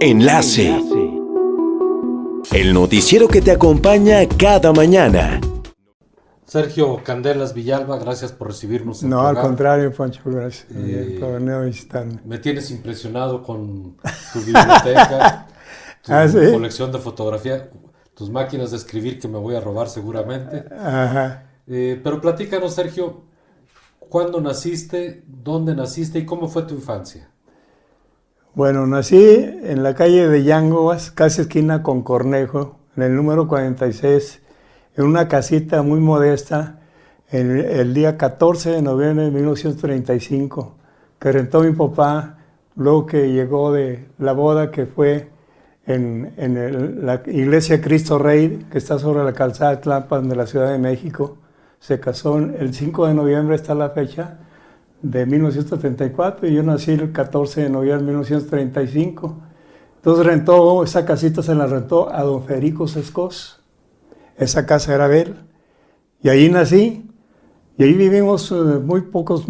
Enlace. El noticiero que te acompaña cada mañana. Sergio Candelas Villalba, gracias por recibirnos en No, tu al hogar. contrario, Pancho, gracias por venir a visitarme. Me tienes impresionado con tu biblioteca, tu ¿Sí? colección de fotografía, tus máquinas de escribir que me voy a robar seguramente. Ajá. Pero platícanos, Sergio, ¿cuándo naciste, dónde naciste y cómo fue tu infancia? Bueno, nací en la calle de Yanguas, casi esquina con Cornejo, en el número 46, en una casita muy modesta, el día 14 de noviembre de 1935, que rentó mi papá, luego que llegó de la boda que fue en la iglesia Cristo Rey, que está sobre la calzada de Tlalpan de la Ciudad de México. Se casó el 5 de noviembre, está la fecha, de 1934, y yo nací el 14 de noviembre de 1935. Entonces esa casita se la rentó a don Federico Sescos. Esa casa era de él. Y ahí nací, y ahí vivimos muy pocos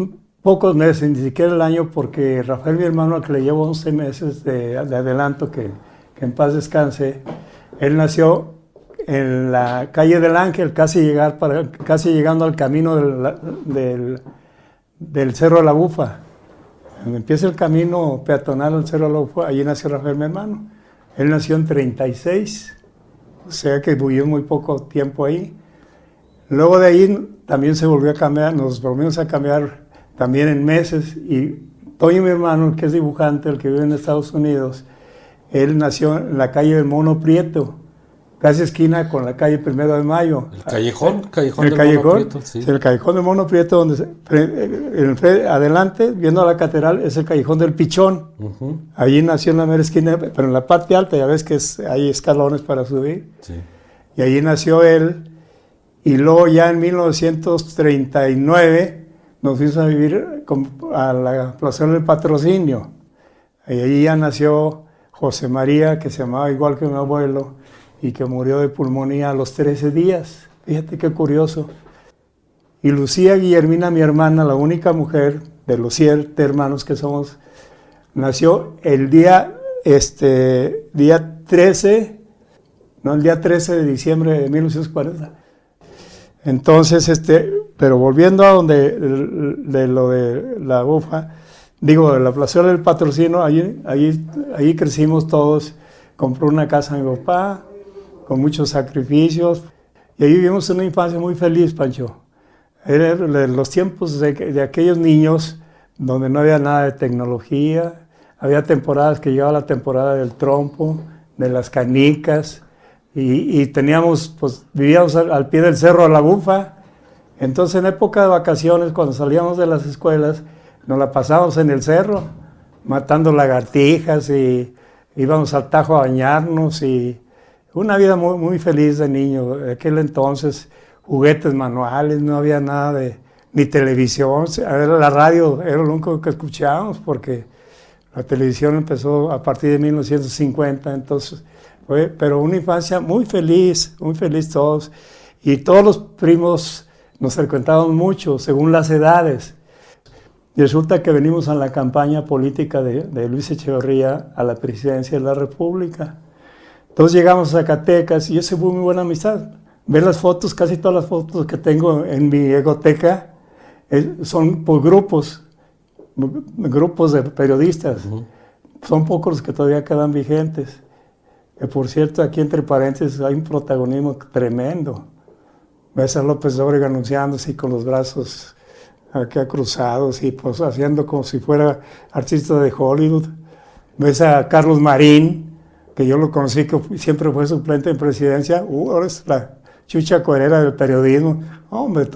meses, ni siquiera el año, porque Rafael, mi hermano, al que le llevo 11 meses de adelanto, que en paz descanse, él nació en la calle del Ángel, casi llegando al camino del Cerro de la Bufa. Cuando empieza el camino peatonal al Cerro de la Bufa, allí nació Rafael, mi hermano. Él nació en 36, o sea que vivió muy poco tiempo ahí. Luego de ahí también se volvió a cambiar, nos volvimos a cambiar también en meses, y Toño, mi hermano, que es dibujante, el que vive en Estados Unidos, él nació en la calle del Mono Prieto, casi esquina con la calle 1 de Mayo. ¿El callejón? El callejón, Prieto, sí. El callejón del Mono Prieto, adelante, viendo la catedral, es el callejón del Pichón. Uh-huh. Allí nació en la mera esquina, pero en la parte alta, ya ves que hay escalones para subir. Sí. Y allí nació él, y luego ya en 1939 nos fuimos a vivir a la Plaza del Patrocinio. Y allí ya nació José María, que se llamaba igual que mi abuelo, y que murió de pulmonía a los 13 días. Fíjate qué curioso. Y Lucía Guillermina, mi hermana, la única mujer de los 7 hermanos que somos, nació el día 13 de diciembre de 1940. Entonces, pero volviendo a de lo de la Bufa, de la plazuela del Patrocinio, ahí crecimos todos. Compró una casa a mi papá, con muchos sacrificios, y ahí vivimos una infancia muy feliz, Pancho. Era los tiempos de aquellos niños donde no había nada de tecnología, había temporadas que llegaba la temporada del trompo, de las canicas, y vivíamos al pie del Cerro de la Bufa. Entonces, en época de vacaciones, cuando salíamos de las escuelas, nos la pasábamos en el cerro, matando lagartijas, y íbamos al Tajo a bañarnos, y una vida muy, muy feliz de niño. En aquel entonces, juguetes manuales, no había nada ni televisión. La radio era lo único que escuchábamos, porque la televisión empezó a partir de 1950, entonces pero una infancia muy feliz todos. Y todos los primos nos frecuentábamos mucho, según las edades. Y resulta que venimos a la campaña política de Luis Echeverría a la presidencia de la República. Entonces llegamos a Zacatecas, y esa fue muy buena amistad. Ver las fotos, casi todas las fotos que tengo en mi egoteca, son por grupos de periodistas. Uh-huh. Son pocos los que todavía quedan vigentes. Por cierto, aquí entre paréntesis hay un protagonismo tremendo. Ves a López Obrador anunciándose con los brazos acá cruzados, y pues haciendo como si fuera artista de Hollywood. Ves a Carlos Marín, que yo lo conocí, que siempre fue suplente en presidencia. Ahora es la chucha cuerera del periodismo. Hombre,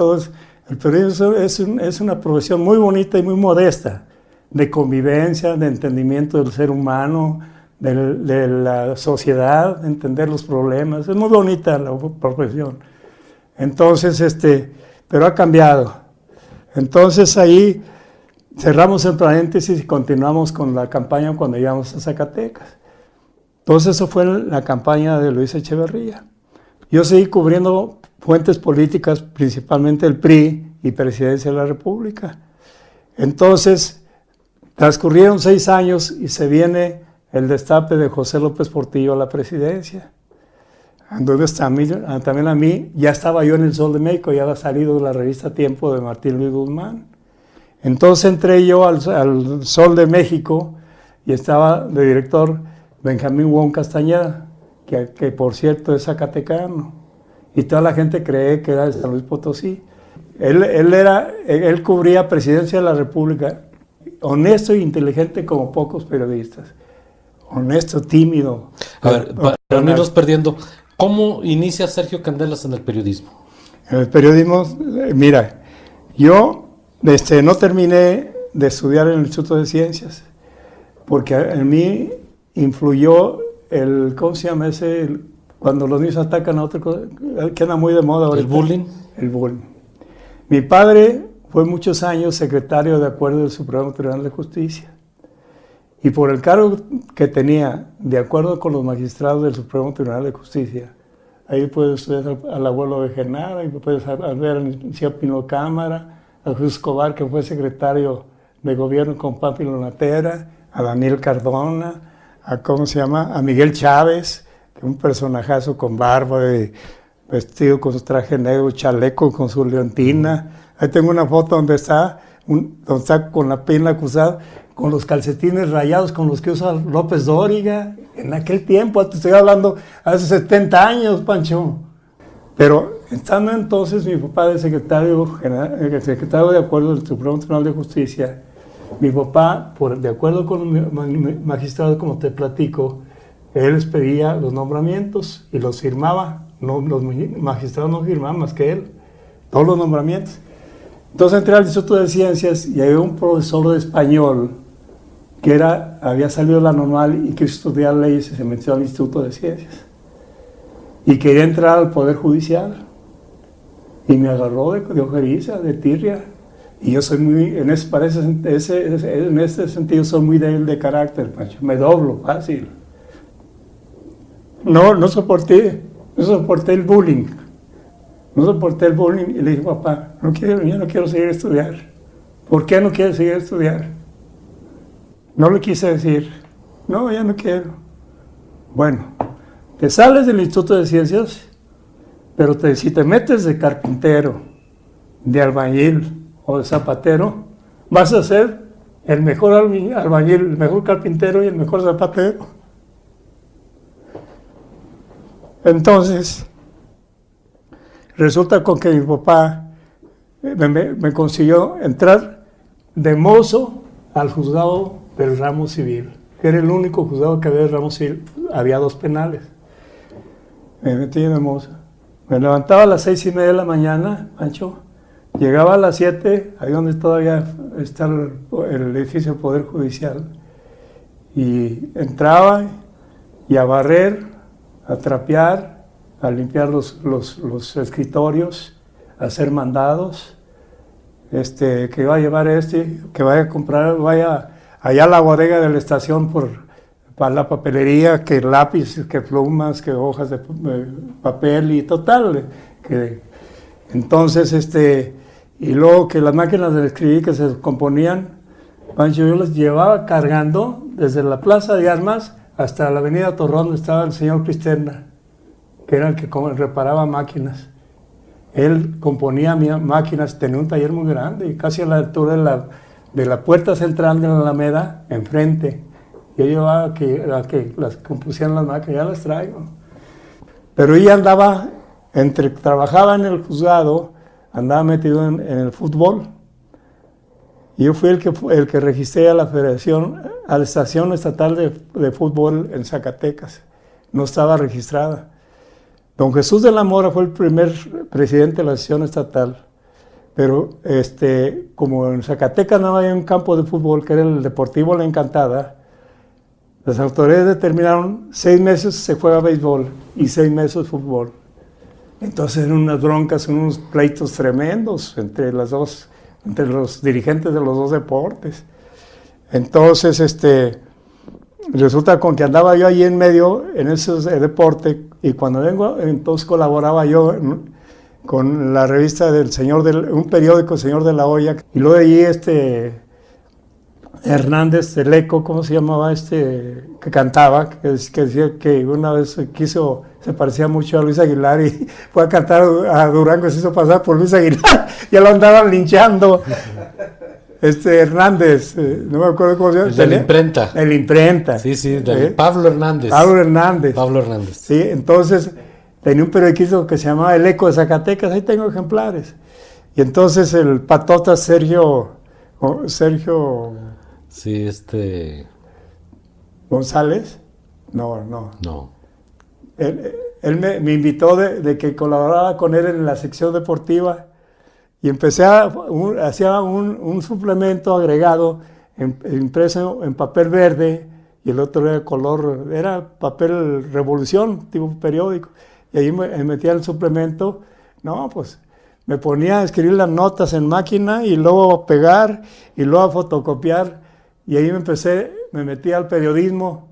el periodismo es una profesión muy bonita y muy modesta, de convivencia, de entendimiento del ser humano, de la sociedad, de entender los problemas. Es muy bonita la profesión. Entonces, pero ha cambiado. Entonces ahí cerramos el paréntesis y continuamos con la campaña cuando llegamos a Zacatecas. Entonces eso fue la campaña de Luis Echeverría. Yo seguí cubriendo fuentes políticas, principalmente el PRI y Presidencia de la República. Entonces transcurrieron 6 años y se viene el destape de José López Portillo a la presidencia. Anduve también a mí, ya estaba yo en el Sol de México, ya había salido de la revista Tiempo de Martín Luis Guzmán. Entonces entré yo al Sol de México y estaba de director Benjamín Wong Castañeda, que por cierto es zacatecano, y toda la gente cree que era de San Luis Potosí. Él cubría Presidencia de la República, honesto e inteligente como pocos periodistas. Honesto, tímido. A ver, para no irnos perdiendo, ¿cómo inicia Sergio Candelas en el periodismo? En el periodismo, mira, yo no terminé de estudiar en el Instituto de Ciencias, porque en mí influyó ¿cómo se llama ese? Cuando los niños atacan a otro, que anda muy de moda ahora. ¿El bullying? El bullying. Mi padre fue muchos años secretario de acuerdo del Supremo Tribunal de Justicia. Y por el cargo que tenía, de acuerdo con los magistrados del Supremo Tribunal de Justicia, ahí puedes ver al abuelo de Genara, ahí puedes ver al licenciado Pino Cámara, a Jesús Escobar, que fue secretario de gobierno con Pánfilo Natera, a Daniel Cardona, a Miguel Chávez, que es un personajazo con barba, vestido con su traje negro, chaleco con su leontina. Ahí tengo una foto donde está con la pierna cruzada, con los calcetines rayados con los que usa López Dóriga. En aquel tiempo, te estoy hablando hace 70 años, Pancho. Pero estando entonces mi papá de secretario de acuerdo del Supremo Tribunal de Justicia, mi papá, de acuerdo con los magistrados, como te platico, él les pedía los nombramientos y los firmaba. No, los magistrados no firmaban más que él, todos los nombramientos. Entonces entré al Instituto de Ciencias y había un profesor de español que había salido de la normal y quiso estudiar leyes y se metió al Instituto de Ciencias. Y quería entrar al Poder Judicial. Y me agarró de ojeriza, de tirria. Y yo soy muy, en ese sentido, soy muy débil de carácter, Pancho. Me doblo fácil. No soporté el bullying. No soporté el bullying y le dije, papá, yo no quiero seguir a estudiar. ¿Por qué no quieres seguir a estudiar? No le quise decir, no, ya no quiero. Bueno, te sales del Instituto de Ciencias, pero si te metes de carpintero, de albañil o de zapatero, vas a ser el mejor albañil, el mejor carpintero y el mejor zapatero. Entonces, resulta con que mi papá me consiguió entrar de mozo al juzgado del ramo civil, que era el único juzgado que había del ramo civil, había 2 penales. Me metí de mozo. Me levantaba a las 6:30 de la mañana, Pancho, llegaba a las 7, ahí donde todavía está el edificio del Poder Judicial, y entraba y a barrer, a trapear, a limpiar los escritorios, a hacer mandados, que va a llevar que vaya a comprar, vaya allá a la bodega de la estación para la papelería, que lápiz, que plumas, que hojas de papel y total. Entonces, y luego que las máquinas de escribir que se componían, Pancho, yo las llevaba cargando desde la Plaza de Armas hasta la Avenida Torrón, donde estaba el señor Cristerna, que era el que reparaba máquinas. Él componía máquinas, tenía un taller muy grande, y casi a la altura de la puerta central de la Alameda, enfrente. Yo llevaba a que las compusieran las máquinas, ya las traigo. Pero ella trabajaba en el juzgado, andaba metido en el fútbol. Y yo fui el que registré a la Estación Estatal de Fútbol en Zacatecas. No estaba registrada. Don Jesús de la Mora fue el primer presidente de la Estación Estatal. Pero como en Zacatecas no había un campo de fútbol, que era el Deportivo La Encantada, las autoridades determinaron 6 meses se juega béisbol y 6 meses fútbol. Entonces eran unas broncas, unos pleitos tremendos entre los dirigentes de los 2 deportes. Entonces, resulta con que andaba yo ahí en medio en ese deporte, y cuando vengo, entonces colaboraba yo con la revista un periódico, El Señor de la Hoya, y luego allí Hernández, el Eco, ¿cómo se llamaba este que cantaba? Que decía que una vez se parecía mucho a Luis Aguilar y fue a cantar a Durango y se hizo pasar por Luis Aguilar, ya lo andaban linchando. Hernández, no me acuerdo cómo se llama. El de la imprenta. El imprenta. Sí, Pablo Hernández. Pablo Hernández. Pablo Hernández. Sí, entonces tenía un periodista que se llamaba El Eco de Zacatecas, ahí tengo ejemplares. Y entonces el patota Sergio Sí, González, no. No. Él me invitó de que colaborara con él en la sección deportiva y empecé hacía un suplemento agregado impreso en papel verde y el otro era color, era papel Revolución, tipo periódico. Y ahí me metía el suplemento, pues me ponía a escribir las notas en máquina y luego a pegar y luego a fotocopiar. Y ahí me metí al periodismo,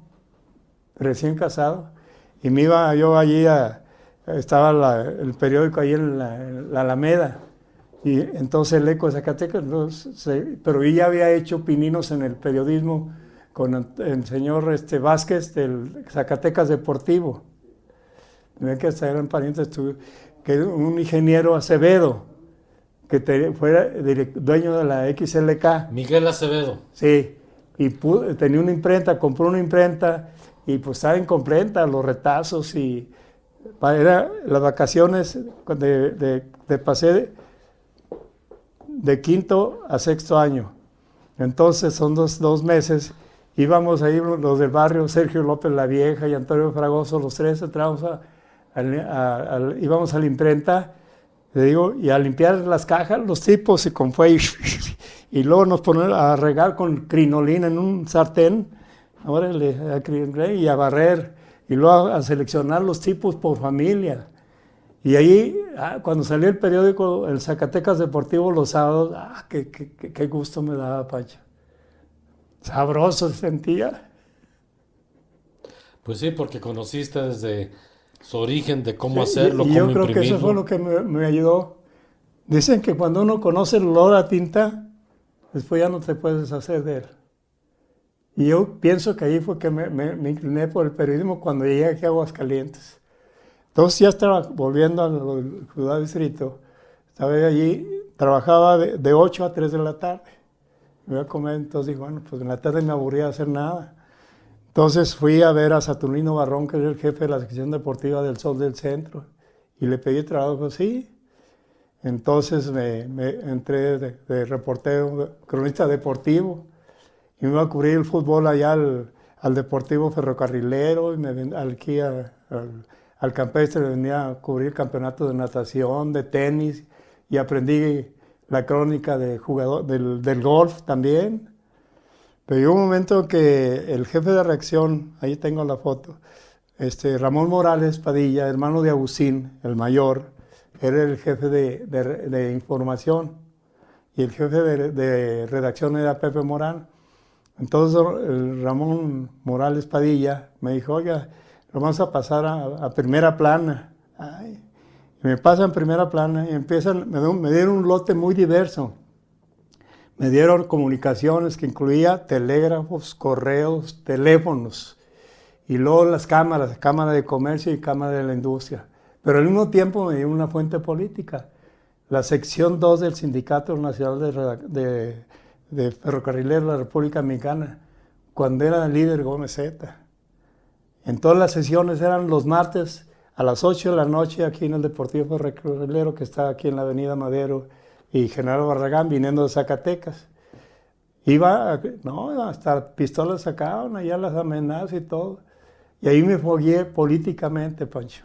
recién casado, y me iba yo allí estaba el periódico ahí en la Alameda, y entonces El Eco de Zacatecas, pero yo ya había hecho pininos en el periodismo con el señor Vázquez del Zacatecas Deportivo, que hasta eran parientes, que un ingeniero Acevedo, que fuera dueño de la XLK. Miguel Acevedo. Sí, y tenía una imprenta, compró una imprenta y pues estaba incompleta, los retazos y era las vacaciones pasé de quinto a sexto año. Entonces son dos meses, íbamos ahí los del barrio, Sergio López la Vieja y Antonio Fragoso, los tres entramos íbamos a la imprenta, le digo, y a limpiar las cajas, los tipos, y con fue y luego nos ponen a regar con crinolina en un sartén, y a barrer, y luego a seleccionar los tipos por familia. Y ahí, cuando salió el periódico, el Zacatecas Deportivo los sábados, qué gusto me daba, Pancho. Sabroso se sentía. Pues sí, porque conociste desde su origen de cómo hacerlo, y cómo yo creo imprimirlo. que eso fue lo que me ayudó. Dicen que cuando uno conoce el olor a tinta, después ya no te puedes deshacer de él. Y yo pienso que ahí fue que me incliné por el periodismo cuando llegué aquí a Aguascalientes. Entonces ya estaba volviendo a la ciudad distrito, estaba allí, trabajaba de 8 a 3 de la tarde. Me iba a comer, entonces dije, bueno, pues en la tarde me aburría de hacer nada. Entonces fui a ver a Saturnino Barrón, que es el jefe de la sección deportiva del Sol del Centro, y le pedí trabajo, sí. Entonces me entré de reportero, cronista deportivo, y me iba a cubrir el fútbol allá al Deportivo Ferrocarrilero, y aquí al Campestre venía a cubrir campeonatos de natación, de tenis, y aprendí la crónica de jugador, del golf también. Pero llegó un momento en que el jefe de redacción, ahí tengo la foto, Ramón Morales Padilla, hermano de Agustín, el mayor, era el jefe de información y el jefe de redacción era Pepe Morán. Entonces el Ramón Morales Padilla me dijo, oiga, lo vamos a pasar a primera plana. Y me pasan primera plana y me dieron un lote muy diverso. Me dieron comunicaciones que incluía telégrafos, correos, teléfonos y luego las cámaras, Cámara de Comercio y Cámara de la Industria. Pero al mismo tiempo me dio una fuente política, la sección 2 del Sindicato Nacional de Ferrocarrileros de la República Mexicana, cuando era el líder Gómez Zeta. En todas las sesiones eran los martes a las 8 de la noche aquí en el Deportivo Ferrocarrilero, que está aquí en la Avenida Madero, y General Barragán viniendo de Zacatecas. Hasta pistolas sacaban, allá las amenazas y todo. Y ahí me fogueé políticamente, Pancho,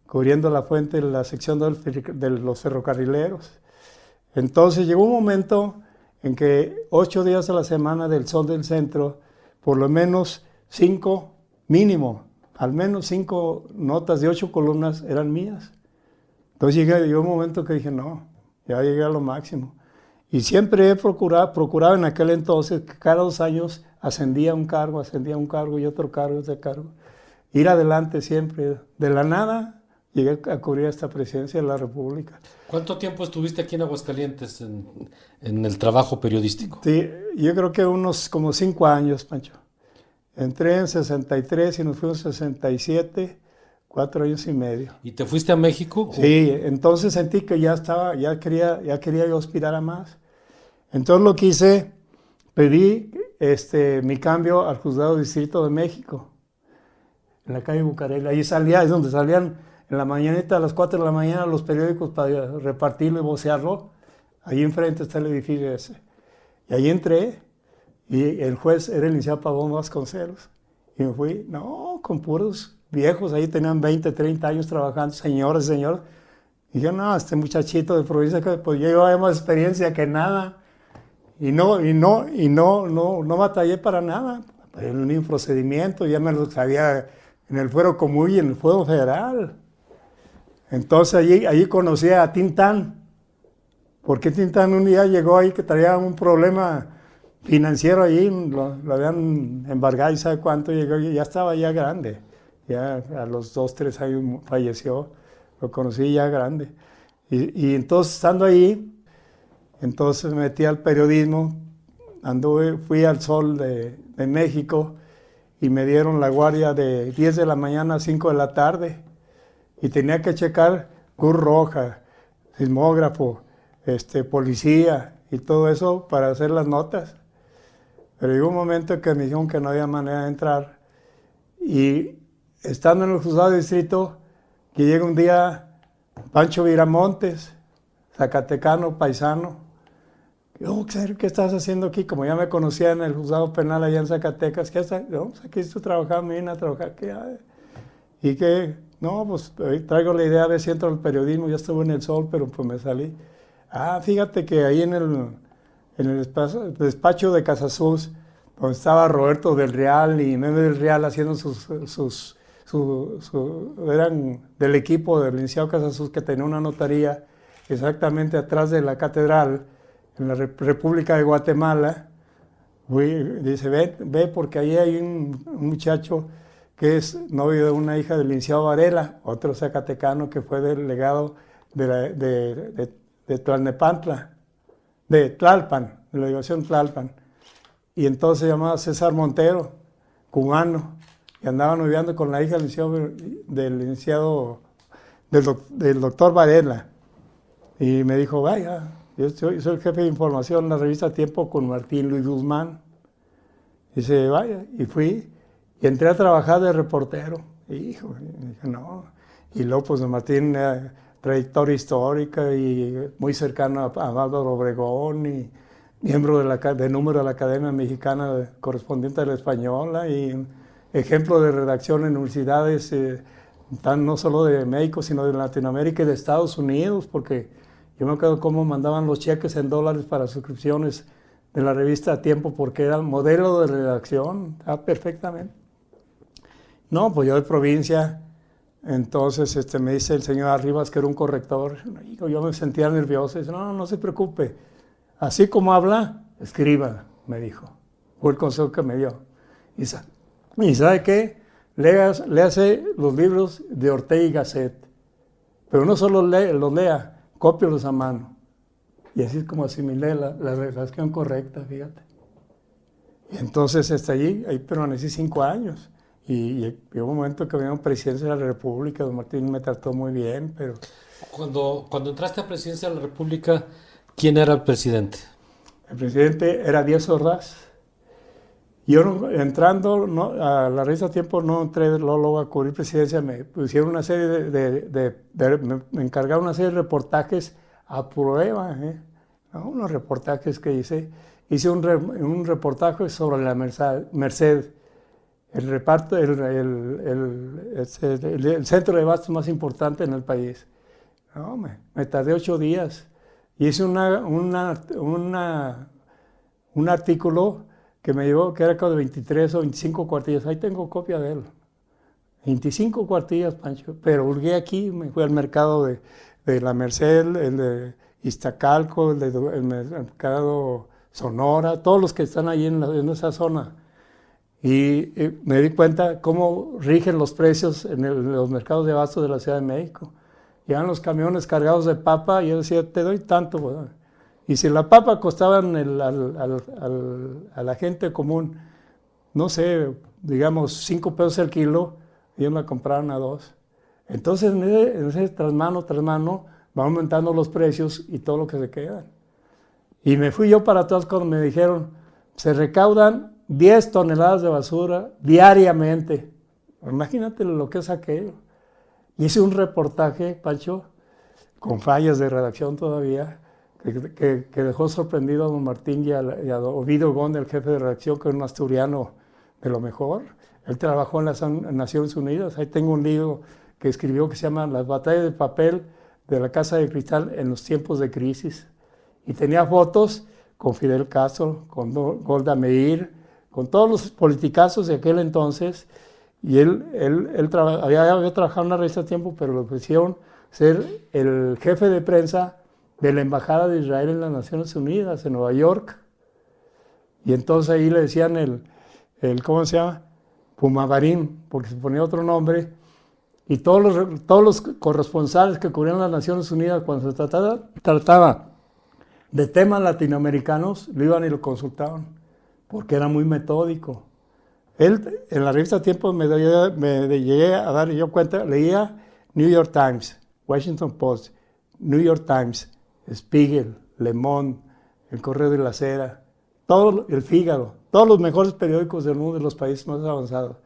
cubriendo la fuente de la sección de los ferrocarrileros. Entonces llegó un momento en que 8 días a la semana del Sol del Centro, por lo menos 5 mínimo, al menos 5 notas de 8 columnas eran mías. Entonces llegó un momento que dije, no, ya llegué a lo máximo. Y siempre he procurado en aquel entonces que cada 2 años ascendía un cargo y otro cargo. Ir adelante siempre. De la nada llegué a cubrir esta presidencia de la República. ¿Cuánto tiempo estuviste aquí en Aguascalientes en el trabajo periodístico? Sí, yo creo que unos como 5 años, Pancho. Entré en 63 y nos fuimos en 67, 4 años y medio. ¿Y te fuiste a México? Sí, entonces sentí que ya quería yo aspirar a más. Entonces lo que hice, pedí mi cambio al Juzgado de Distrito de México, en la calle Bucareli. Ahí es donde salían en la mañanita a las 4 de la mañana los periódicos para repartirlo y vocearlo. Ahí enfrente está el edificio ese. Y ahí entré y el juez era el licenciado Pavón Vasconcelos. Y me fui, con puros viejos, ahí tenían 20, 30 años trabajando, señores. Y yo, este muchachito de provincia, pues yo llevaba más experiencia que nada. Y no batallé para nada. En un procedimiento, ya me lo sabía en el fuero común y en el fuero federal. Entonces allí conocí a Tintán, porque Tintán un día llegó ahí que traía un problema financiero allí, lo habían embargado y sabe cuánto, llegó, ya estaba ya grande, ya a los 2, 3 años falleció, lo conocí ya grande. Y entonces estando ahí, entonces me metí al periodismo, fui al Sol de México y me dieron la guardia de 10 de la mañana a 5 de la tarde y tenía que checar Cruz Roja, sismógrafo, policía y todo eso para hacer las notas. Pero llegó un momento que me dijeron que no había manera de entrar y estando en el Juzgado de Distrito, que llega un día Pancho Viramontes, zacatecano, paisano. ¿Qué estás haciendo aquí? Como ya me conocía en el juzgado penal allá en Zacatecas, ¿qué estás? Pues aquí estoy trabajando, me vine a trabajar. ¿Y qué? Pues traigo la idea de ver si entro al periodismo, ya estuve en el Sol, pero pues me salí. Fíjate que ahí en el despacho de Casasus, donde estaba Roberto del Real y Meme del Real haciendo eran del equipo del licenciado Casasus que tenía una notaría exactamente atrás de la catedral, en la República de Guatemala. Dice, ve porque ahí hay un muchacho que es novio de una hija del licenciado Varela, otro zacatecano que fue delegado de Tlalnepantla, de Tlalpan, de la delegación Tlalpan. Y entonces se llamaba César Montero, cubano, y andaba noviando con la hija del doctor Varela. Y me dijo, vaya, yo soy el jefe de información en la revista Tiempo con Martín Luis Guzmán. Dice, vaya, y fui, y entré a trabajar de reportero. Y dije, no. Y luego, pues, Martín, trayectoria histórica y muy cercano a Álvaro Obregón, y miembro de número de la Academia Mexicana correspondiente a la Española, y ejemplo de redacción en universidades, no solo de México, sino de Latinoamérica y de Estados Unidos, porque yo me acuerdo cómo mandaban los cheques en dólares para suscripciones de la revista Tiempo, porque era el modelo de redacción, perfectamente. Pues yo de provincia, entonces me dice el señor Arribas, que era un corrector, yo me sentía nervioso, dice, no se preocupe, así como habla, escriba, me dijo, fue el consejo que me dio. ¿Y sabe qué? Léase los libros de Ortega y Gasset, pero no solo los lea, cópielos a mano. Y así es como asimilé la redacción correcta, fíjate. Y entonces ahí permanecí 5 años. Y llegó un momento que vino presidencia de la República, don Martín me trató muy bien, pero... Cuando entraste a presidencia de la República, ¿quién era el presidente? El presidente era Díaz Ordaz. Yo entrando a la revista Tiempo no entré luego a cubrir presidencia, me pusieron una serie me encargaron una serie de reportajes a prueba, unos reportajes que hice un reportaje sobre la Merced, el reparto, el centro de abastos más importante en el país. Me tardé 8 días y hice un artículo que me llevó, que era como de 23 o 25 cuartillas. Ahí tengo copia de él. 25 cuartillas, Pancho. Pero hurgué aquí, me fui al mercado de la Merced, el de Iztacalco, el mercado Sonora, todos los que están ahí en esa zona. y me di cuenta cómo rigen los precios en los mercados de abasto de la Ciudad de México. Llegan los camiones cargados de papa y yo decía, te doy tanto, ¿verdad? Y si la papa costaba a la gente común, no sé, digamos 5 pesos el kilo, ellos la compraron a 2. Entonces en ese tras mano van aumentando los precios y todo lo que se queda. Y me fui yo para atrás cuando me dijeron, se recaudan 10 toneladas de basura diariamente. Imagínate lo que es aquello. Hice un reportaje, Pancho, con fallas de redacción todavía, que dejó sorprendido a don Martín y a Ovidio Gómez, el jefe de redacción, que era un asturiano de lo mejor. Él trabajó en las Naciones Unidas. Ahí tengo un libro que escribió que se llama Las batallas de papel de la Casa de Cristal en los tiempos de crisis. Y tenía fotos con Fidel Castro, con Golda Meir, con todos los politicazos de aquel entonces. Y él había trabajado en una revista a tiempo, pero le ofrecieron ser el jefe de prensa de la Embajada de Israel en las Naciones Unidas, en Nueva York. Y entonces ahí le decían ¿cómo se llama? Pumavarín, porque se ponía otro nombre. Y todos los corresponsales que cubrían las Naciones Unidas, cuando se trataba de temas latinoamericanos, lo iban y lo consultaban, porque era muy metódico. Él, en la revista Tiempo, me llegué a dar yo cuenta, leía New York Times, Washington Post, New York Times, Spiegel, Le Monde, El Correo de la Sera, el Fígaro, todos los mejores periódicos del mundo de los países más avanzados.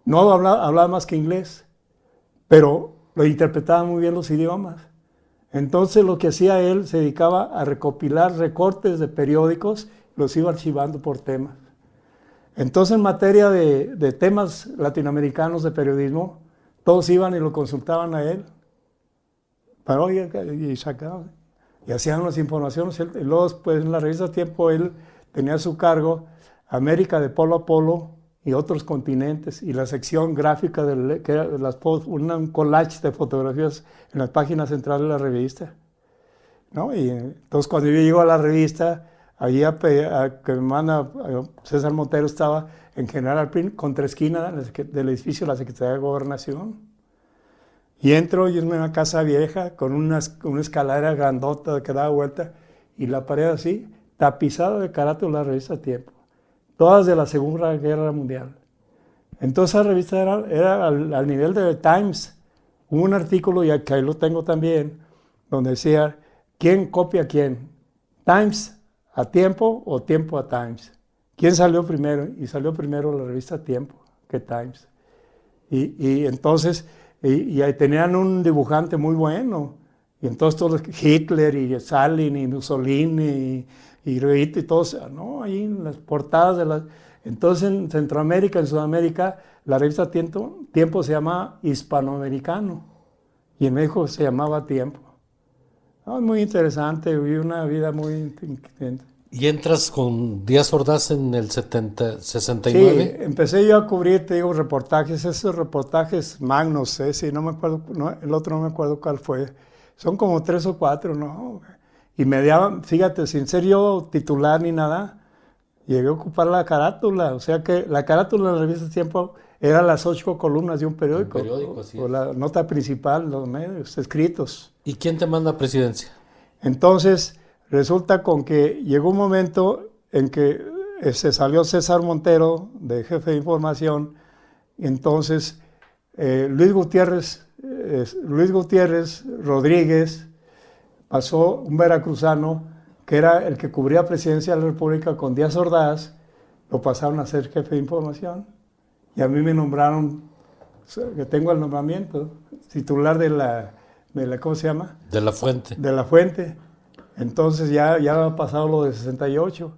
No hablaba más que inglés, pero lo interpretaba muy bien los idiomas. Entonces lo que hacía él, se dedicaba a recopilar recortes de periódicos, los iba archivando por temas. Entonces en materia de temas latinoamericanos de periodismo, todos iban y lo consultaban a él. Pero y sacaban, y hacían las informaciones. Y luego pues, en la revista Tiempo él tenía a su cargo América de polo a polo y otros continentes, y la sección gráfica, que era un collage de fotografías en las páginas centrales de la revista, ¿no? Y entonces cuando yo llego a la revista, allí que me manda César Montero, estaba en General Alpín, contraesquina del edificio de la Secretaría de Gobernación. Y entro y es una casa vieja con una escalera grandota que daba vuelta, y la pared así, tapizada de carátulas de la revista Tiempo, todas de la Segunda Guerra Mundial. Entonces la revista era al nivel de Times. Hubo un artículo, y que ahí lo tengo también, donde decía, ¿quién copia a quién? ¿Times a Tiempo o Tiempo a Times? ¿Quién salió primero? Y salió primero la revista Tiempo que Times. Y entonces, y ahí tenían un dibujante muy bueno. Y entonces todos, Hitler y Stalin y Mussolini y Rita y todos, ¿no? Ahí en las portadas de las... Entonces en Centroamérica, en Sudamérica, la revista Tiempo se llama Hispanoamericano, y en México se llamaba Tiempo. Muy interesante, viví una vida muy intensa. ¿Y entras con Díaz Ordaz en el 69? Sí, empecé yo a cubrir, te digo, reportajes, esos reportajes magnos, sí, no me acuerdo, el otro no me acuerdo cuál fue. Son como 3 o 4, ¿no? Y me daban, fíjate, sin ser yo titular ni nada, llegué a ocupar la carátula. O sea que la carátula de la revista Tiempo era las 8 columnas de un periódico. O la nota principal, los medios escritos. ¿Y quién te manda a presidencia? Entonces, resulta con que llegó un momento en que se salió César Montero de jefe de información, y entonces Luis Gutiérrez Rodríguez pasó, un veracruzano, que era el que cubría Presidencia de la República con Díaz Ordaz, lo pasaron a ser jefe de información. Y a mí me nombraron, que tengo el nombramiento, titular de la ¿cómo se llama? De la Fuente. De la Fuente. Entonces ya había pasado lo de 68.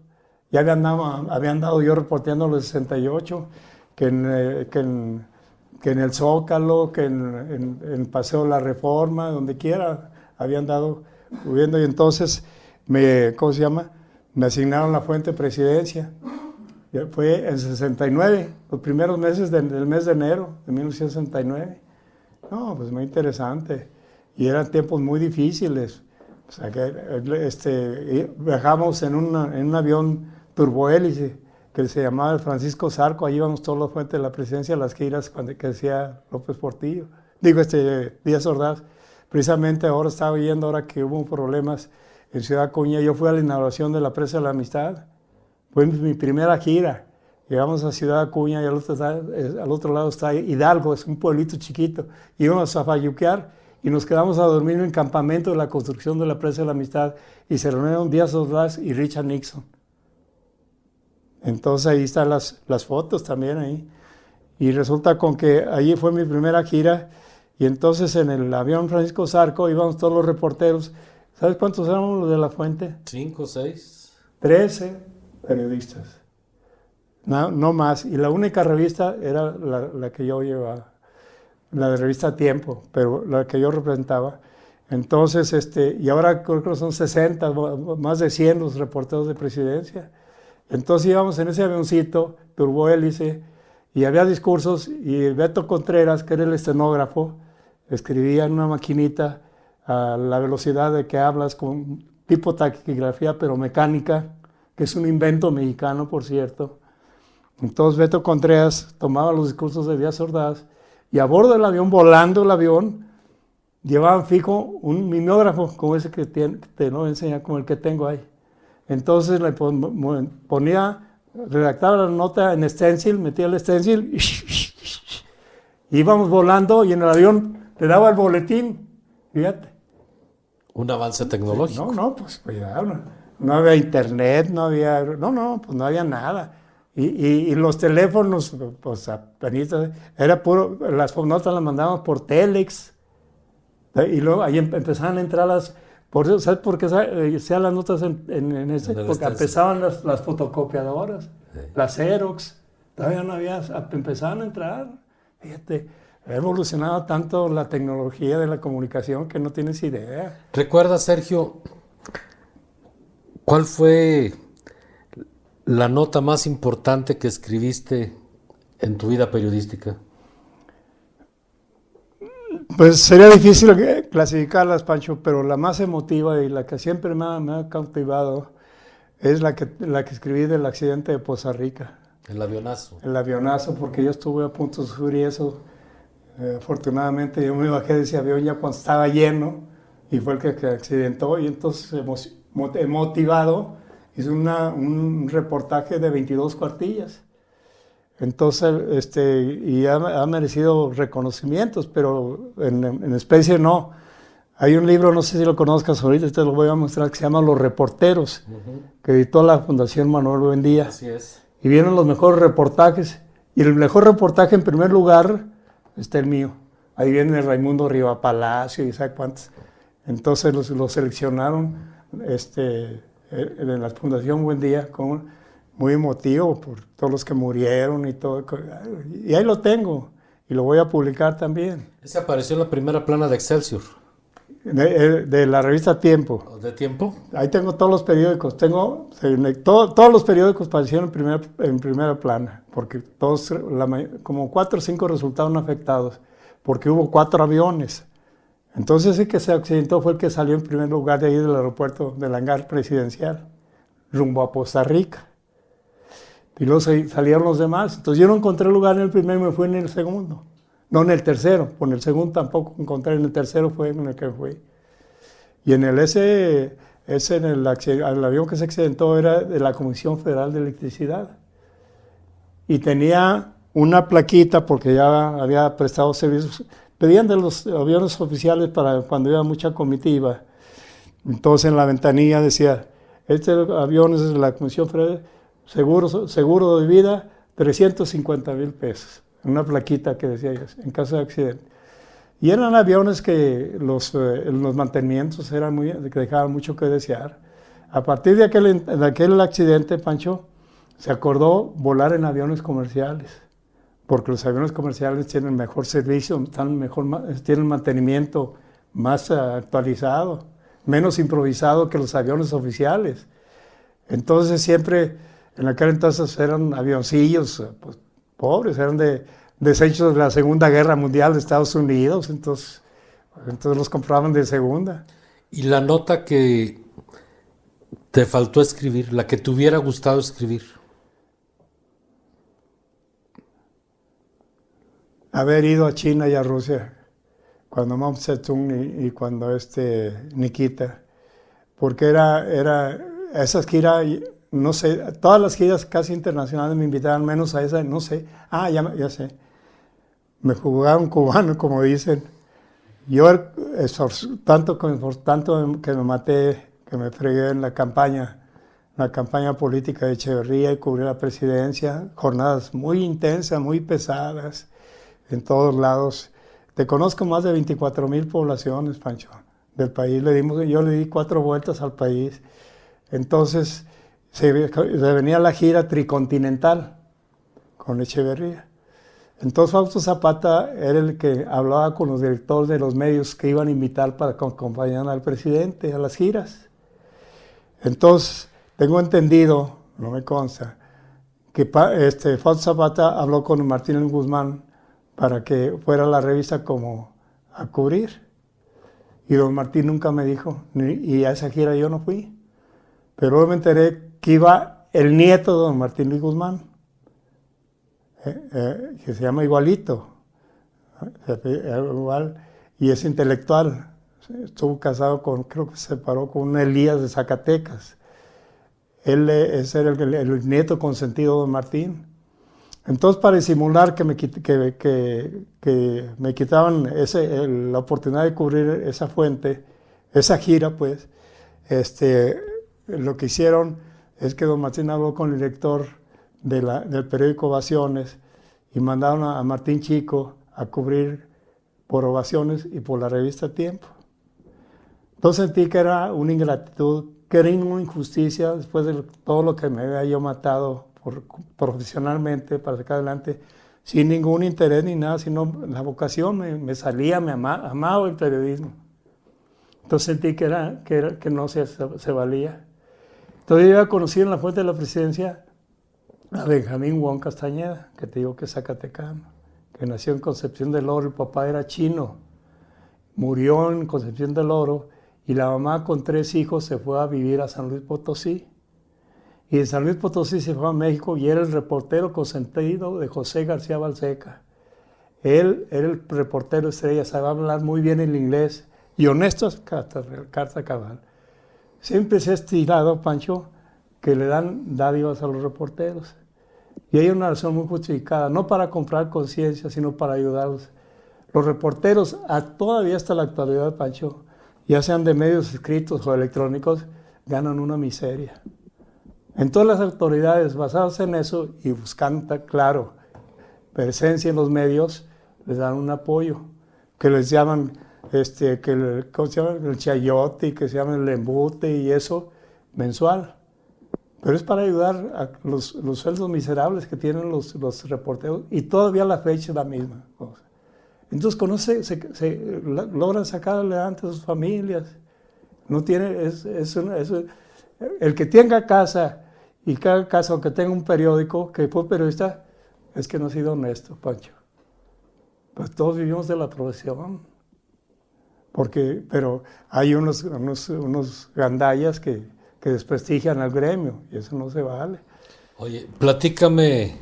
Ya habían dado yo reporteando lo de 68, que en el Zócalo, que en Paseo La Reforma, donde quiera, habían dado subiendo. Y entonces ¿cómo se llama? Me asignaron la Fuente de Presidencia. Fue en 69, los primeros meses del mes de enero de 1969. No, pues muy interesante. Y eran tiempos muy difíciles. O sea que viajamos en un avión turbohélice que se llamaba el Francisco Zarco, ahí íbamos todos los fuentes de la presidencia, las giras que decía López Portillo, Díaz Ordaz. Precisamente ahora estaba oyendo, ahora que hubo problemas en Ciudad Acuña, yo fui a la inauguración de la Presa de la Amistad, fue mi primera gira. Llegamos a Ciudad Acuña y al otro lado está Hidalgo, es un pueblito chiquito. Íbamos a Fayuquear y nos quedamos a dormir en el campamento de la construcción de la Presa de la Amistad y se reunieron Díaz Ordaz y Richard Nixon. Entonces ahí están las fotos también ahí. Y resulta con que allí fue mi primera gira y entonces en el avión Francisco Zarco íbamos todos los reporteros. ¿Sabes cuántos éramos los de La Fuente? 5, 6. 13 periodistas. No más. Y la única revista era la que yo llevaba, la de revista Tiempo, pero la que yo representaba. Entonces, y ahora creo que son 60, más de 100 los reporteros de presidencia. Entonces íbamos en ese avioncito, turbohélice, y había discursos, y Beto Contreras, que era el estenógrafo, escribía en una maquinita a la velocidad de que hablas, con tipo taquigrafía, pero mecánica, que es un invento mexicano, por cierto. Entonces Beto Contreras tomaba los discursos de Díaz Ordaz y a bordo del avión, volando el avión, llevaban fijo un mimeógrafo como ese que te lo enseña, como el que tengo ahí. Entonces le redactaba la nota en stencil, metía el stencil y íbamos volando y en el avión le daba el boletín, fíjate. Un avance tecnológico. Pues cuidado, no había internet, no había nada. Y los teléfonos, pues apenas, era puro, las notas las mandábamos por Telex. Y luego ahí empezaban a entrar ¿sabes por qué sean las notas en ese? Porque empezaban las fotocopiadoras, las Xerox, todavía no había, empezaban a entrar. Fíjate, ha evolucionado tanto la tecnología de la comunicación que no tienes idea. ¿Recuerdas, Sergio, cuál fue la nota más importante que escribiste en tu vida periodística? Pues sería difícil clasificarlas, Pancho, pero la más emotiva y la que siempre me ha cautivado es la que escribí del accidente de Poza Rica. El avionazo. El avionazo, porque yo estuve a punto de sufrir eso. Afortunadamente yo me bajé de ese avión ya cuando estaba lleno y fue el que accidentó y entonces motivado hice un reportaje de 22 cuartillas. Entonces, y ha merecido reconocimientos, pero en especie no. Hay un libro, no sé si lo conozcas ahorita, te lo voy a mostrar, que se llama Los Reporteros, que editó la Fundación Manuel Buendía. Así es. Y vienen los mejores reportajes. Y el mejor reportaje, en primer lugar, está el mío. Ahí viene Raimundo Riva Palacio y sabe cuántos. Entonces lo seleccionaron en la Fundación Buendía como muy emotivo por todos los que murieron y todo. Y ahí lo tengo. Y lo voy a publicar también. Ese apareció en la primera plana de Excelsior. De la revista Tiempo. ¿De Tiempo? Ahí tengo todos los periódicos. Todos los periódicos aparecieron en primera plana, porque todos, como 4 o 5 resultaron afectados, porque hubo 4 aviones. Entonces el que se accidentó fue el que salió en primer lugar de ahí del aeropuerto del hangar presidencial, rumbo a Poza Rica. Y luego salieron los demás. Entonces yo no encontré lugar en el primero y me fui en el segundo. No en el tercero, por en el segundo tampoco encontré, en el tercero fue en el que fui. Y en el el avión que se accidentó era de la Comisión Federal de Electricidad. Y tenía una plaquita porque ya había prestado servicios. Pedían de los aviones oficiales para cuando iba mucha comitiva. Entonces en la ventanilla decía, este avión es de la Comisión Federal, seguro de vida, 350,000 pesos. Una plaquita que decía en caso de accidente. Y eran aviones que los mantenimientos que dejaban mucho que desear. A partir de aquel accidente, Pancho, se acordó volar en aviones comerciales, porque los aviones comerciales tienen mejor servicio, tienen mantenimiento más actualizado, menos improvisado que los aviones oficiales. Entonces siempre, en aquel entonces eran avioncillos, pues, pobres, eran desechos de la Segunda Guerra Mundial de Estados Unidos, entonces los compraban de segunda. ¿Y la nota que te faltó escribir, la que te hubiera gustado escribir? haber ido a China y a Rusia, cuando Mao Zedong y cuando Nikita, porque era esas giras, no sé, todas las giras casi internacionales me invitaban, menos a esa, no sé, ya sé, me jugaban cubano, como dicen. Yo, tanto que me maté, que me fregué en la campaña política de Echeverría y cubrí la presidencia, jornadas muy intensas, muy pesadas, en todos lados. Te conozco más de 24,000 poblaciones, Pancho, del país. Yo le di 4 vueltas al país. Entonces, se venía la gira tricontinental con Echeverría. Entonces Fausto Zapata era el que hablaba con los directores de los medios que iban a invitar para que acompañaran al presidente a las giras. Entonces, tengo entendido, no me consta, que Fausto Zapata habló con Martín Guzmán para que fuera a la revista como a cubrir. Y don Martín nunca me dijo, y a esa gira yo no fui. Pero luego me enteré que iba el nieto de don Martín Luis Guzmán, que se llama igualito, igual, y es intelectual. Estuvo casado creo que se separó con un Elías de Zacatecas. Ese era el nieto consentido de don Martín. Entonces, para disimular que me quitaban la oportunidad de cubrir esa fuente, esa gira, pues, lo que hicieron es que don Martín habló con el director del periódico Ovaciones y mandaron a Martín Chico a cubrir por Ovaciones y por la revista Tiempo. Entonces sentí que era una ingratitud, que era una injusticia después de todo lo que me había yo matado profesionalmente para sacar adelante, sin ningún interés ni nada, sino la vocación me salía, amaba el periodismo. Entonces sentí que no se valía. Entonces yo ya conocí en la fuente de la presidencia a Benjamín Wong Castañeda, que te digo que es zacatecano, que nació en Concepción del Oro, el papá era chino, murió en Concepción del Oro y la mamá con 3 hijos se fue a vivir a San Luis Potosí. Y de San Luis Potosí se fue a México y era el reportero consentido de José García Balseca. Él era el reportero estrella, sabía hablar muy bien el inglés y honesto carta cabal. Siempre se ha estilado, Pancho, que le dan dádivas a los reporteros. Y hay una razón muy justificada, no para comprar conciencia, sino para ayudarlos. Los reporteros, todavía hasta la actualidad, Pancho, ya sean de medios escritos o electrónicos, ganan una miseria. Entonces las autoridades, basadas en eso y buscando, claro, presencia en los medios, les dan un apoyo, que les llaman, ¿cómo se llama? El chayote, que se llama el embute y eso, mensual. Pero es para ayudar a los sueldos miserables que tienen los reporteros y todavía la fecha es la misma cosa. Entonces con eso logran sacar adelante a sus familias. No tiene, el que tenga casa y cada casa, aunque tenga un periódico, que fue periodista, es que no ha sido honesto, Pancho. Pues todos vivimos de la profesión. Pero hay unos gandallas que desprestigian al gremio y eso no se vale. Oye, platícame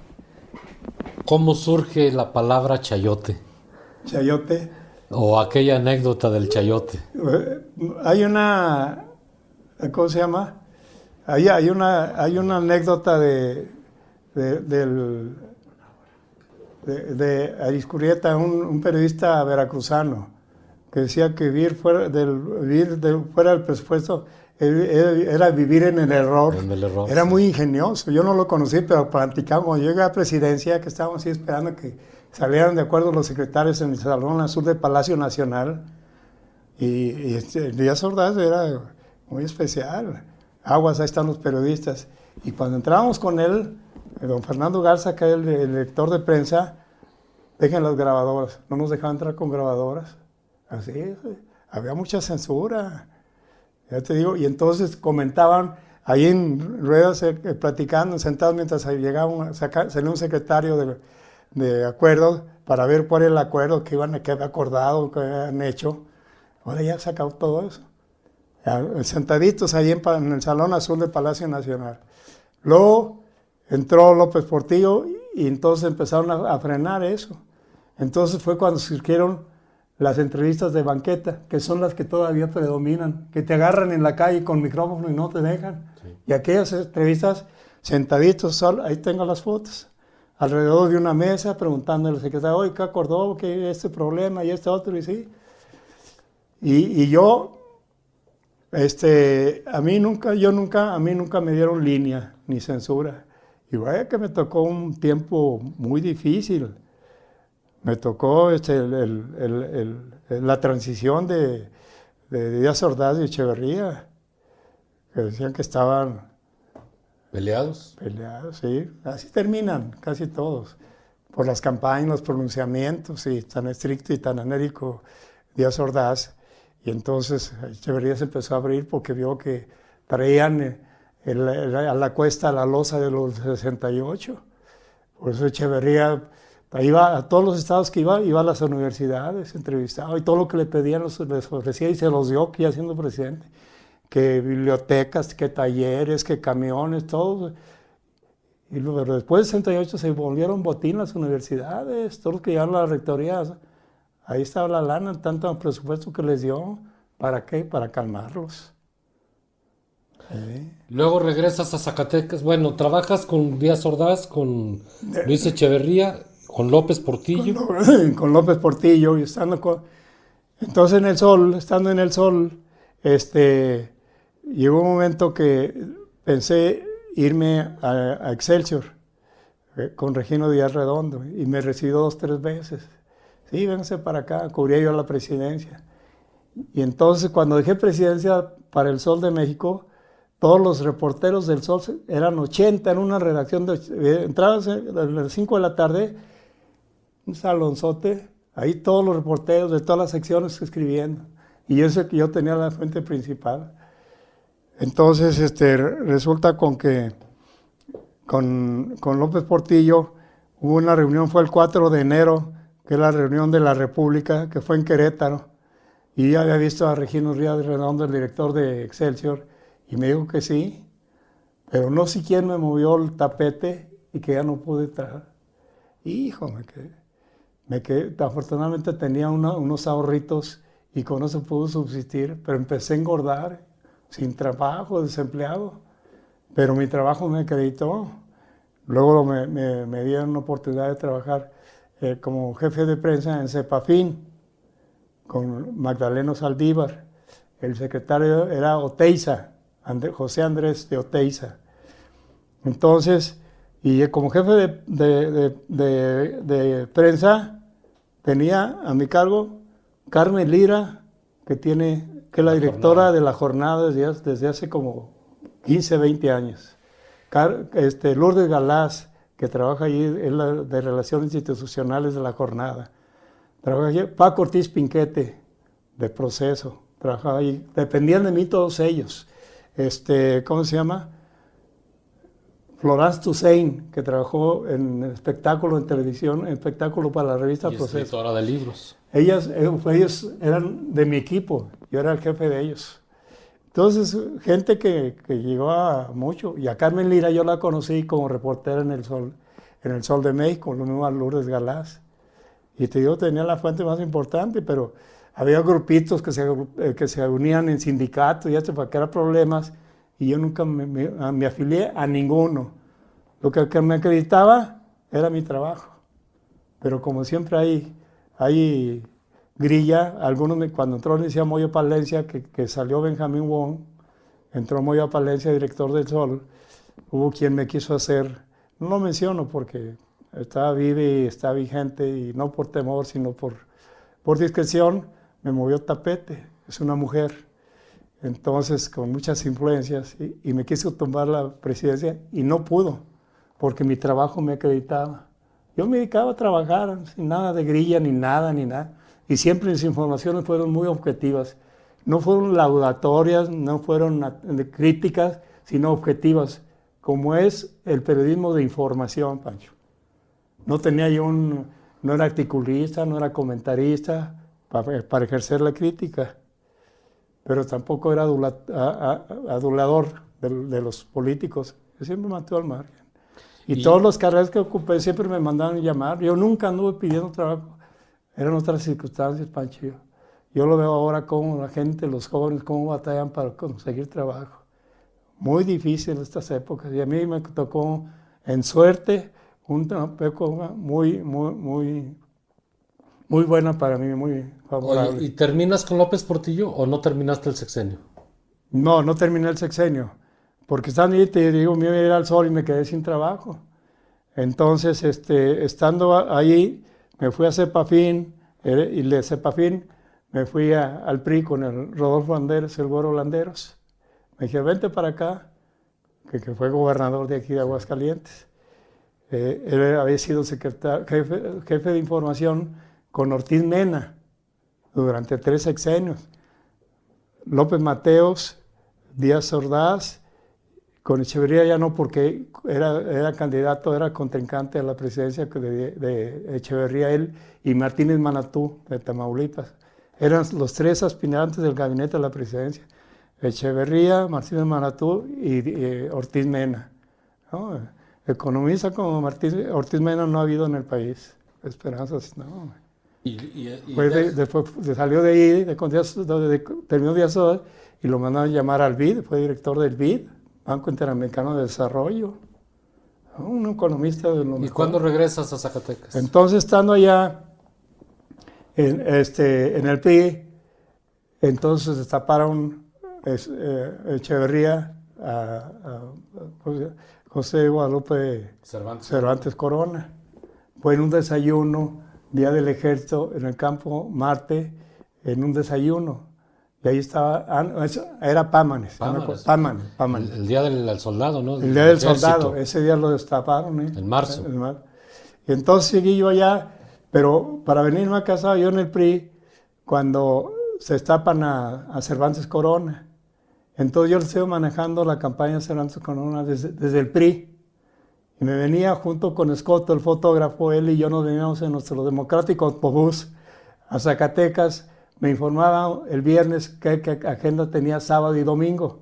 cómo surge la palabra chayote. Chayote. O aquella anécdota del chayote. Hay una, ¿cómo se llama? Hay una anécdota de Ariscurrieta, un periodista veracruzano, que decía que vivir fuera del presupuesto era vivir en el error. Era muy ingenioso. Yo no lo conocí, pero platicamos. Cuando llegué a la presidencia, que estábamos así esperando que salieran de acuerdo los secretarios en el Salón Azul del Palacio Nacional. Y Díaz Ordaz era muy especial. Aguas, ahí están los periodistas. Y cuando entrábamos con él, don Fernando Garza, que era el director de prensa, dejen las grabadoras. No nos dejaban entrar con grabadoras. Así, había mucha censura. Ya te digo, y entonces comentaban ahí en ruedas platicando, sentados mientras llegaba salía un secretario de acuerdos para ver cuál era el acuerdo que había acordado, que habían hecho. Ahora ya se acabó todo eso. Ya, sentaditos ahí en el Salón Azul del Palacio Nacional. Luego entró López Portillo y entonces empezaron a frenar eso. Entonces fue cuando surgieron las entrevistas de banqueta, que son las que todavía predominan, que te agarran en la calle con micrófono y no te dejan. Sí. Y aquellas entrevistas, sentaditos, ahí tengo las fotos, alrededor de una mesa, preguntándole al secretario, oye, ¿qué acordó? ¿Qué este problema? Y este otro, y sí. Y yo, a mí nunca me dieron línea ni censura. Y vaya que me tocó un tiempo muy difícil. Me tocó la transición de Díaz Ordaz y Echeverría, que decían que estaban peleados. Peleados, sí. Así terminan casi todos, por las campañas, los pronunciamientos, y tan estricto y tan enérgico Díaz Ordaz. Y entonces Echeverría se empezó a abrir porque vio que traían a la cuesta la losa de los 68. Por eso Echeverría iba a todos los estados que iba a las universidades, entrevistaba, y todo lo que le pedían les ofrecía y se los dio, que ya siendo presidente. Que bibliotecas, que talleres, que camiones, todo. Y luego, después de 68 se volvieron botín las universidades, todos los que llegaron a la rectoría. Ahí estaba la lana, tanto presupuesto que les dio. ¿Para qué? Para calmarlos. Luego regresas a Zacatecas. Bueno, trabajas con Díaz Ordaz, con Luis Echeverría, con López Portillo. Con López Portillo, y entonces estando en el Sol, llegó un momento que pensé irme a Excelsior con Regino Díaz Redondo, y me recibió 2 o 3 veces. Sí, véngase para acá, cubría yo la presidencia. Y entonces cuando dejé presidencia para el Sol de México, todos los reporteros del Sol eran 80 en una redacción entrabas a las 5 de la tarde, un salonzote, ahí todos los reporteros de todas las secciones escribiendo. Y yo sé que yo tenía la fuente principal. Entonces resulta con López Portillo hubo una reunión, fue el 4 de enero, que es la reunión de la República, que fue en Querétaro. Y yo había visto a Regino Díaz Redondo, el director de Excelsior, y me dijo que sí, pero no sé quién me movió el tapete y que ya no pude entrar. Hijo, me quedé. Afortunadamente tenía unos ahorritos y con eso pude subsistir, pero empecé a engordar, sin trabajo, desempleado, pero mi trabajo me acreditó. Luego me dieron una oportunidad de trabajar como jefe de prensa en Cepafín, con Magdaleno Saldívar. El secretario era Oteiza, José Andrés de Oteiza. Entonces, y como jefe de prensa, tenía a mi cargo Carmen Lira, que es la directora de La Jornada desde hace como 15, 20 años. Lourdes Galás, que trabaja allí, es la de Relaciones Institucionales de La Jornada. Trabaja allí. Paco Ortiz Pinquete, de Proceso, trabajaba allí. Dependían de mí todos ellos. ¿Cómo se llama? Florence Toussaint, que trabajó en espectáculo, en televisión, en espectáculo para la revista Proceso. Escritora de libros. Ellos eran de mi equipo, yo era el jefe de ellos. Entonces, gente que llegó a mucho. Y a Carmen Lira yo la conocí como reportera en el Sol de México, lo mismo a Lourdes Galás. Y te digo, tenía la fuente más importante, pero había grupitos que se unían en sindicatos y esto para crear problemas, y yo nunca me afilié a ninguno. Lo que me acreditaba era mi trabajo. Pero como siempre hay grilla, cuando entró Alicia Moyo Palencia, que salió Benjamín Wong, entró Moyo Palencia, director del Sol, hubo quien me quiso hacer, no lo menciono porque estaba viva y está vigente, y no por temor, sino por discreción, me movió tapete. Es una mujer, entonces con muchas influencias, y me quiso tumbar la presidencia y no pudo, porque mi trabajo me acreditaba. Yo me dedicaba a trabajar sin nada de grilla ni nada. Y siempre mis informaciones fueron muy objetivas. No fueron laudatorias, no fueron críticas, sino objetivas, como es el periodismo de información, Pancho. No era articulista, no era comentarista para ejercer la crítica, pero tampoco era adulador de los políticos. Yo siempre me mantuve al margen. Y todos los carreras que ocupé siempre me mandaban llamar. Yo nunca anduve pidiendo trabajo. eran otras circunstancias, Pancho. Yo lo veo ahora como la gente, los jóvenes, cómo batallan para conseguir trabajo. Muy difícil estas épocas. Y a mí me tocó, en suerte, una época muy buena para mí, muy favorable. Oye, ¿y terminas con López Portillo o no terminaste el sexenio? No terminé el sexenio, porque estando ahí, te digo, me iba a ir al sol y me quedé sin trabajo. Entonces, estando ahí, me fui a Cepafín, y de Cepafín me fui al PRI con el Rodolfo Landeros, el Güero Landeros. Me dije, vente para acá, que fue gobernador de aquí de Aguascalientes. Él había sido jefe de información con Ortiz Mena durante 3 sexenios. López Mateos, Díaz Ordaz, con Echeverría ya no, porque era candidato, era contrincante a la presidencia de Echeverría, él y Martínez Manatú de Tamaulipas. Eran los 3 aspirantes del gabinete a la presidencia: Echeverría, Martínez Manatú y Ortiz Mena, ¿no? Economista como Ortiz Mena no ha habido en el país. Esperanzas, no. Después salió de ahí, terminó Díaz Ordaz y lo mandaron a llamar al BID, fue director del BID, Banco Interamericano de Desarrollo, un economista de lo mejor. ¿Y cuándo regresas a Zacatecas? Entonces, estando allá en el PRI, entonces destaparon Echeverría a José Guadalupe Cervantes Corona. Fue en un desayuno, Día del Ejército, en el campo Marte, en un desayuno. Y ahí estaba, era Pámanes. Pámanes. El día del soldado, ¿no? El día del soldado, ese día lo destaparon. En marzo. Y entonces seguí yo allá, pero para venirme a casa, yo en el PRI, cuando se destapan a Cervantes Corona. Entonces yo estoy manejando la campaña de Cervantes Corona desde el PRI. Y me venía junto con Escoto, el fotógrafo, él y yo nos veníamos en nuestro democrático autobús a Zacatecas. Me informaba el viernes qué agenda tenía sábado y domingo.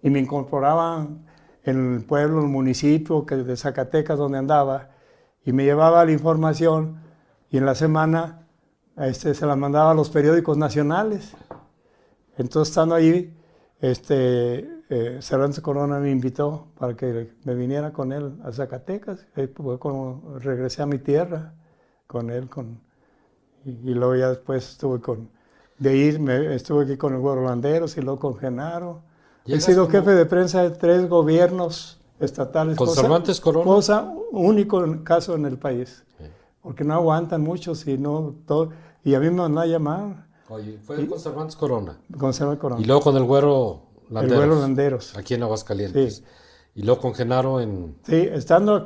Y me incorporaban en el pueblo, en el municipio de Zacatecas donde andaba. Y me llevaba la información y en la semana se la mandaba a los periódicos nacionales. Entonces, estando ahí, Cervantes Corona me invitó para que me viniera con él a Zacatecas. Fue como regresé a mi tierra con él. Y luego ya después estuve estuve aquí con el Güero Landeros y luego con Genaro. He sido jefe de prensa de 3 gobiernos estatales. ¿Con Cervantes Corona? Cosa único caso en el país. Sí. Porque no aguantan mucho, sino todo. Y a mí me van a llamar. Oye, fue con Cervantes Corona. Con Cervantes Corona. Y luego con el Güero Landeros. El Güero Landeros. Aquí en Aguascalientes. Sí. Y luego con Genaro en... Sí, estando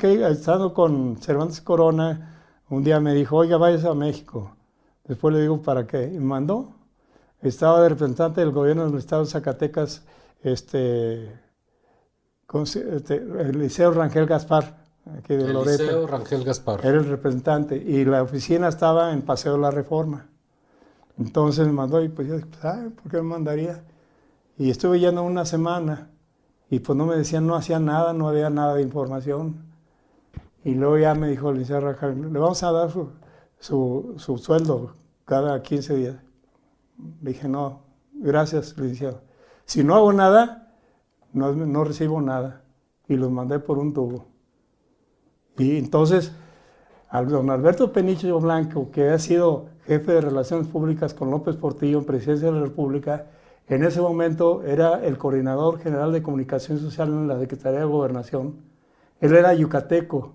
con Cervantes Corona, un día me dijo, oiga, váyase a México. Después le digo, ¿para qué? Y me mandó. Estaba de representante del gobierno del estado de Zacatecas, el Liceo Rangel Gaspar, aquí de Loreto. Liceo Rangel Gaspar. Era el representante. Y la oficina estaba en Paseo de la Reforma. Entonces me mandó y pues yo dije, ¿por qué me mandaría? Y estuve yendo una semana y pues no me decían, no hacía nada, no había nada de información. Y luego ya me dijo el licenciado Rangel, le vamos a dar su sueldo cada 15 días. Le dije, no, gracias, licenciado. Si no hago nada, no recibo nada. Y los mandé por un tubo. Y entonces, a don Alberto Peniche Blanco, que ha sido jefe de Relaciones Públicas con López Portillo en Presidencia de la República, en ese momento era el coordinador general de comunicación social en la Secretaría de Gobernación. Él era yucateco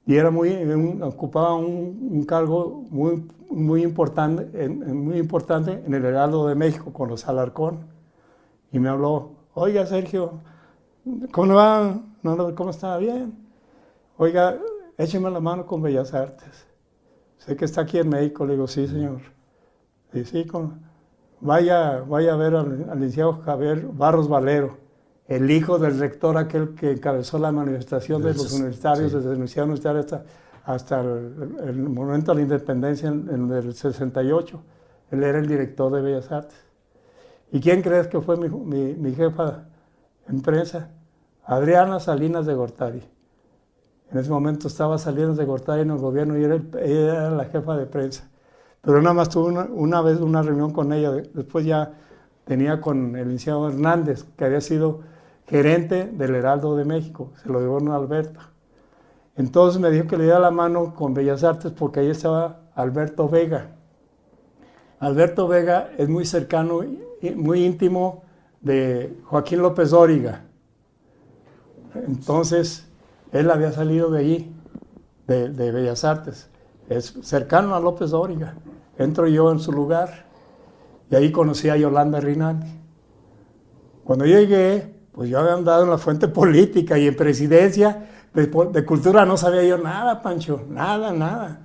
y ocupaba un cargo muy importante en el Heraldo de México con los Alarcón. Y me habló, oiga Sergio, ¿cómo va? ¿Cómo está? Bien. Oiga, écheme la mano con Bellas Artes. Sé que está aquí en México. Le digo, sí, señor. Y sí, vaya a ver al licenciado Javier Barros Valero, el hijo del rector aquel que encabezó la manifestación de los universitarios, sí, desde la Universidad Universitaria hasta el momento de la independencia en el 68. Él era el director de Bellas Artes. ¿Y quién crees que fue mi jefa en prensa? Adriana Salinas de Gortari. En ese momento estaba Salinas de Gortari en el gobierno y ella era la jefa de prensa. pero nada más tuve una vez una reunión con ella. Después ya tenía con el licenciado Hernández, que había sido gerente del Heraldo de México, se lo llevó a Alberto. Entonces me dijo que le diera la mano con Bellas Artes porque ahí estaba Alberto Vega. Alberto Vega es muy cercano, muy íntimo de Joaquín López Dóriga. Entonces, él había salido de allí, de Bellas Artes. Es cercano a López Dóriga. Entro yo en su lugar y ahí conocí a Yolanda Rinaldi. Cuando yo llegué, pues yo había andado en la fuente política y en presidencia, de cultura no sabía yo nada, Pancho, nada.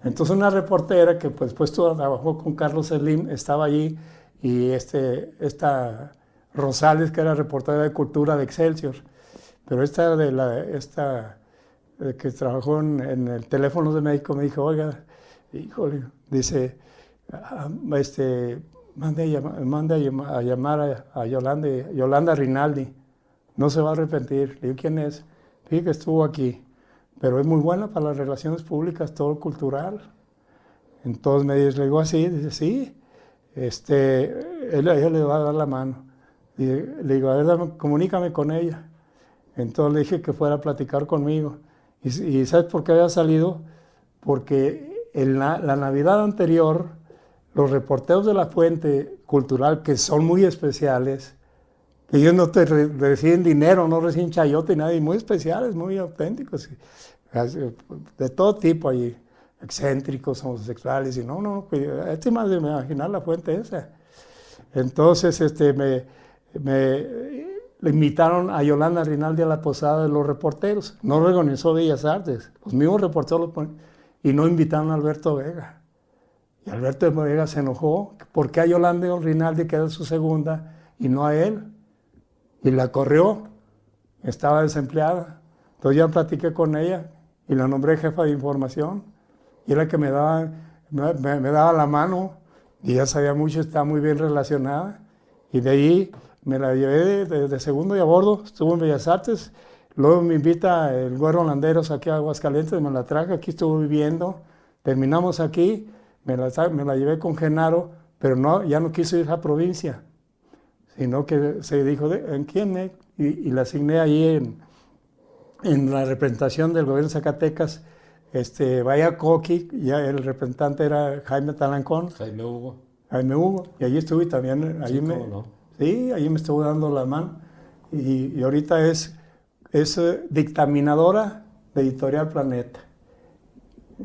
Entonces una reportera que pues trabajó con Carlos Slim, estaba allí, y esta Rosales, que era reportera de cultura de Excelsior, pero que trabajó en el Teléfono de México, me dijo, oiga, híjole, dice, mande a llamar a Yolanda Rinaldi, no se va a arrepentir. Le digo, ¿quién es? Dije que estuvo aquí, pero es muy buena para las relaciones públicas, todo cultural. Entonces le digo así, dice, sí, ella le va a dar la mano. Le digo, a ver, comunícame con ella. Entonces le dije que fuera a platicar conmigo. ¿Y sabes por qué había salido? Porque en la Navidad anterior, los reporteros de la fuente cultural, que son muy especiales, que ellos no te reciben dinero, no reciben chayote, nadie, muy especiales, muy auténticos, de todo tipo allí, excéntricos, homosexuales, y no, es más de imaginar la fuente esa. Entonces le invitaron a Yolanda Rinaldi a la posada de los reporteros, no lo organizó Bellas Artes, los mismos reporteros y no invitaron a Alberto Vega. Y Alberto Vega se enojó, ¿por qué a Yolanda Rinaldi, que era su segunda, y no a él? Y la corrió, estaba desempleada. Entonces ya platiqué con ella y la nombré jefa de información. Y era que me daba la mano, y ella sabía mucho, estaba muy bien relacionada. Y de ahí me la llevé de segundo y a bordo, estuvo en Bellas Artes. Luego me invita el Güero Landeros aquí a Aguascalientes, me la traje, aquí estuvo viviendo. Terminamos aquí, me la llevé con Genaro, pero ya no quiso ir a provincia, sino que se dijo, ¿en quién? Y la asigné allí en la representación del gobierno de Zacatecas, Bahía Coqui, ya el representante era Jaime Talancón. Jaime Hugo. Y allí estuve también, allí allí me estuvo dando la mano. Y ahorita es dictaminadora de Editorial Planeta.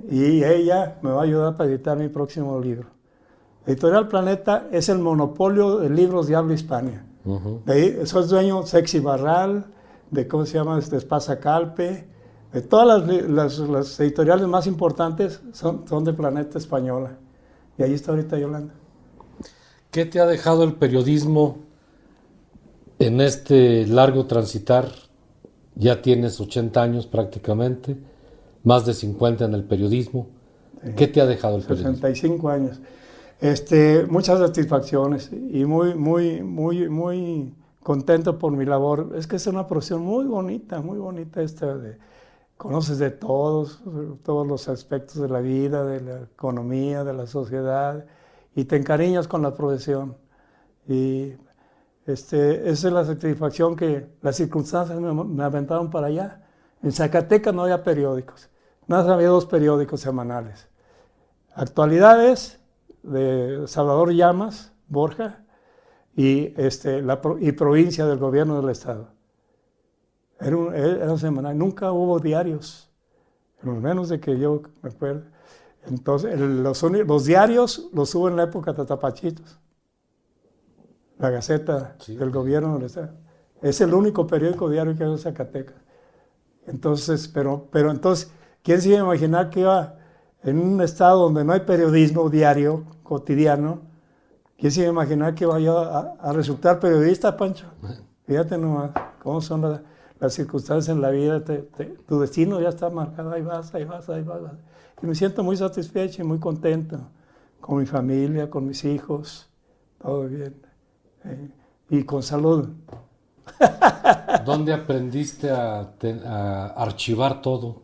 Y ella me va a ayudar para editar mi próximo libro. Editorial Planeta es el monopolio de libros de habla hispana. De ahí, soy dueño Sexy Barral, de ¿cómo se llama? De Espasa Calpe, de todas las editoriales más importantes son de Planeta Española. Y ahí está ahorita Yolanda. ¿Qué te ha dejado el periodismo en este largo transitar? Ya tienes 80 años prácticamente, más de 50 en el periodismo. ¿Qué te ha dejado el periodismo? 65 años. Muchas satisfacciones y muy contento por mi labor. Es que es una profesión muy bonita conoces de todos los aspectos de la vida, de la economía, de la sociedad, y te encariñas con la profesión. Y esa es la satisfacción que las circunstancias me aventaron para allá. En Zacatecas no había periódicos, nada más había 2 periódicos semanales. Actualidades de Salvador Llamas, Borja, y Provincia del Gobierno del Estado. Era semanal, nunca hubo diarios, lo menos de que yo me acuerdo. Entonces, los diarios los hubo en la época de Tapachitos, la Gaceta del Gobierno del Estado. Es el único periódico diario que hay en Zacatecas. Entonces, pero entonces, ¿quién se iba a imaginar que iba en un estado donde no hay periodismo diario, cotidiano? ¿Quién se iba a imaginar que iba yo a resultar periodista, Pancho? Fíjate nomás cómo son las circunstancias en la vida. Tu destino ya está marcado, ahí vas. Y me siento muy satisfecho y muy contento con mi familia, con mis hijos, todo bien. Y con salud. ¿Dónde aprendiste a archivar todo?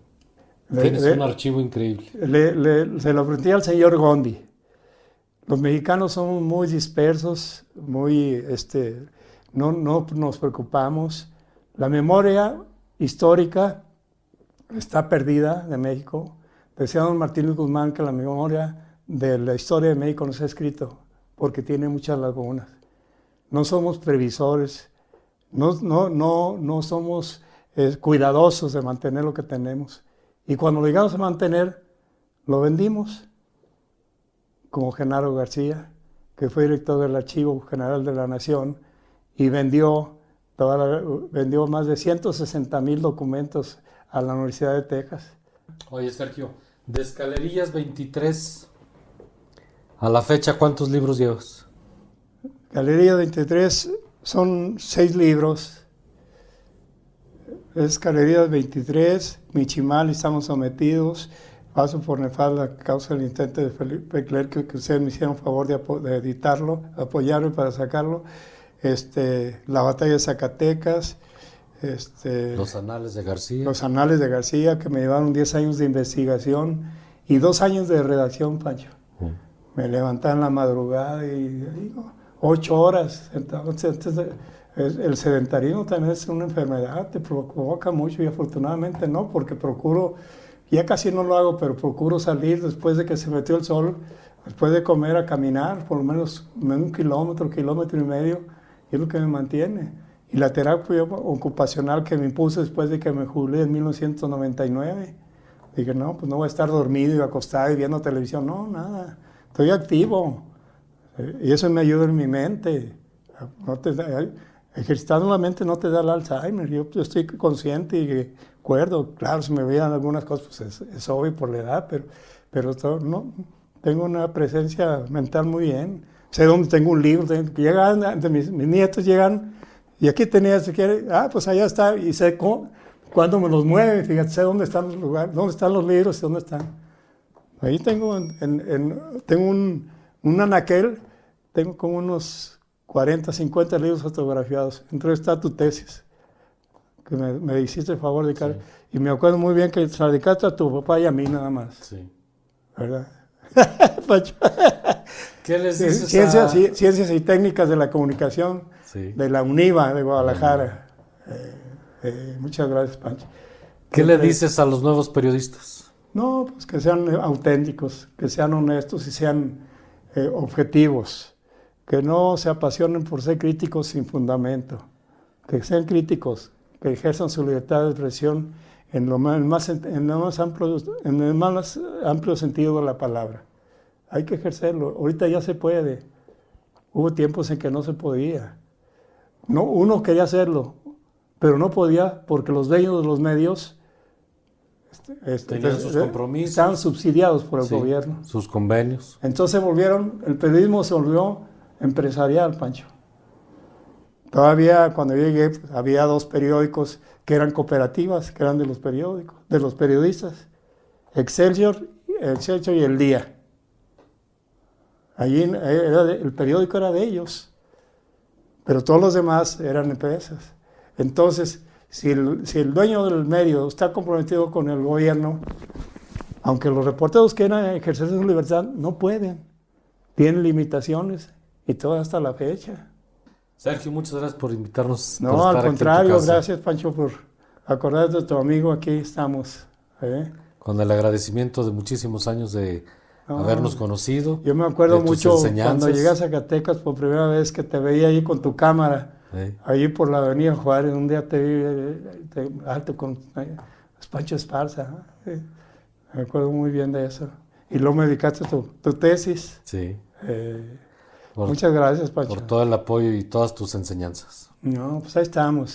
Tienes un archivo increíble. Se lo aprendí al señor Gondi. Los mexicanos somos muy dispersos, muy, no nos preocupamos. La memoria histórica está perdida de México. Decía don Martínez Guzmán que la memoria de la historia de México no se ha escrito porque tiene muchas lagunas. No somos previsores, no somos cuidadosos de mantener lo que tenemos. Y cuando lo llegamos a mantener, lo vendimos, como Genaro García, que fue director del Archivo General de la Nación, y vendió más de 160,000 documentos a la Universidad de Texas. Oye, Sergio, de Escalerillas 23 a la fecha, ¿cuántos libros llevas? Galería 23 son 6 libros. Escalería 23, Michimal, Estamos Sometidos, Paso por Nefasta, a causa del intento de Felipe Clerc, que ustedes me hicieron favor de editarlo, apoyarme para sacarlo. La Batalla de Zacatecas. Los Anales de García. Los Anales de García, que me llevaron 10 años de investigación y 2 años de redacción, Pancho. Me levantaba en la madrugada y digo, 8 horas. Entonces, el sedentarismo también es una enfermedad, te provoca mucho y afortunadamente no, porque procuro, ya casi no lo hago, pero procuro salir después de que se metió el sol, después de comer, a caminar por lo menos 1 kilómetro, 1,5 kilómetros, y es lo que me mantiene. Y la terapia ocupacional que me impuse después de que me jubilé en 1999, dije, no, pues no voy a estar dormido y acostado y viendo televisión, no, nada, estoy activo. Y eso me ayuda en mi mente. Ejercitando la mente no te da el Alzheimer. Yo estoy consciente y acuerdo. Claro, si me veían algunas cosas, pues es obvio por la edad, pero no, tengo una presencia mental muy bien. Sé dónde tengo un libro, mis nietos llegan, y aquí tenía, si quiere, pues allá está, y sé cuándo me los mueve, fíjate, sé dónde están los lugares, dónde están los libros, dónde están. Ahí tengo, tengo un anaquel, tengo como unos 40, 50 libros fotografiados. Entre ellos está tu tesis, que me hiciste el favor de dedicar. Sí. Y me acuerdo muy bien que se la dedicaste a tu papá y a mí nada más. Sí. ¿Verdad? ¿Qué les dices Ciencias y Técnicas de la Comunicación, sí, de la UNIVA de Guadalajara. Muchas gracias, Pancho. ¿Qué le dices a los nuevos periodistas? No, pues que sean auténticos, que sean honestos y sean objetivos, que no se apasionen por ser críticos sin fundamento, que sean críticos, que ejerzan su libertad de expresión en el más amplio sentido de la palabra. Hay que ejercerlo. Ahorita ya se puede. Hubo tiempos en que no se podía. No, uno quería hacerlo, pero no podía porque los dueños de los medios tenían sus compromisos, estaban subsidiados por el gobierno. Sus convenios. Entonces el periodismo se volvió empresarial, Pancho. Todavía cuando yo llegué había 2 periódicos que eran cooperativas, que eran de los periodistas, Excelsior y El Día. Allí el periódico era de ellos, pero todos los demás eran empresas. Entonces, si el dueño del medio está comprometido con el gobierno, aunque los reporteros quieran ejercer su libertad, no pueden. Tienen limitaciones y todo hasta la fecha. Sergio, muchas gracias por invitarnos. No, por al contrario, gracias, Pancho, por acordarte de tu amigo. Aquí estamos. Con el agradecimiento de muchísimos años de habernos conocido. Yo me acuerdo mucho cuando llegué a Zacatecas por primera vez, que te veía ahí con tu cámara, ahí por la avenida Juárez. Un día te vi alto con Pancho Esparza. Me acuerdo muy bien de eso. Y luego me dedicaste tu tesis. Sí. Muchas gracias, Pancho. Por todo el apoyo y todas tus enseñanzas. No, pues ahí estamos.